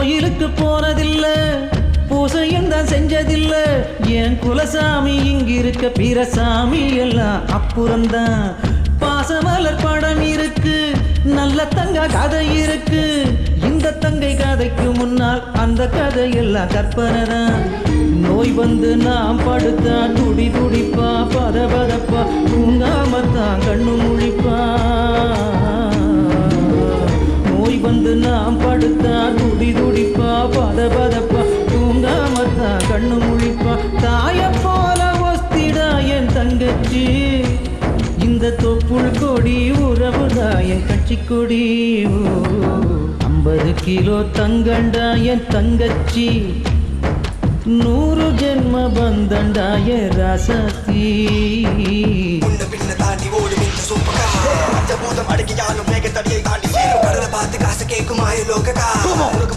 கோயிலுக்கு போனதில்ல, பூசையும் தான் செஞ்சதில்ல. என் குலசாமி இங்கிருக்க, பிரசாமி எல்லாம் அப்புறம்தான். பாசமலர் படம் இருக்கு, நல்ல தங்க கதை இருக்கு. இந்த தங்கை கதைக்கு முன்னால் அந்த கதையெல்லாம் கற்பனை தான். நோய் வந்து நாம் படுத்தா துடி துடிப்பா, பத பதப்பா, தூங்காமத்தான் கண்ணு முழிப்பா. நோய் வந்து நாம் படுத்தா துடி துடிப்பா, பத பதப்பா, தூங்காமத்தான் கண்ணு முழிப்பா. தாய போல ஒஸ்திடா என் தங்கச்சி, இந்த தொப்புள் கொடி உறவுதா என் கட்சி கொடி. 50 கிலோ தங்கண்டா என் தங்கச்சி, 100 ஜென்ம பந்தண்டா என் ராசாத்தி. தாண்டி ஓடும் இந்த சூப்பகா, பஞ்சபூதம் அடக்கியாலும் மேக தடியை தாண்டி சேரும். கடலை பார்த்து காசு கேட்கும் ஆயுலோகா.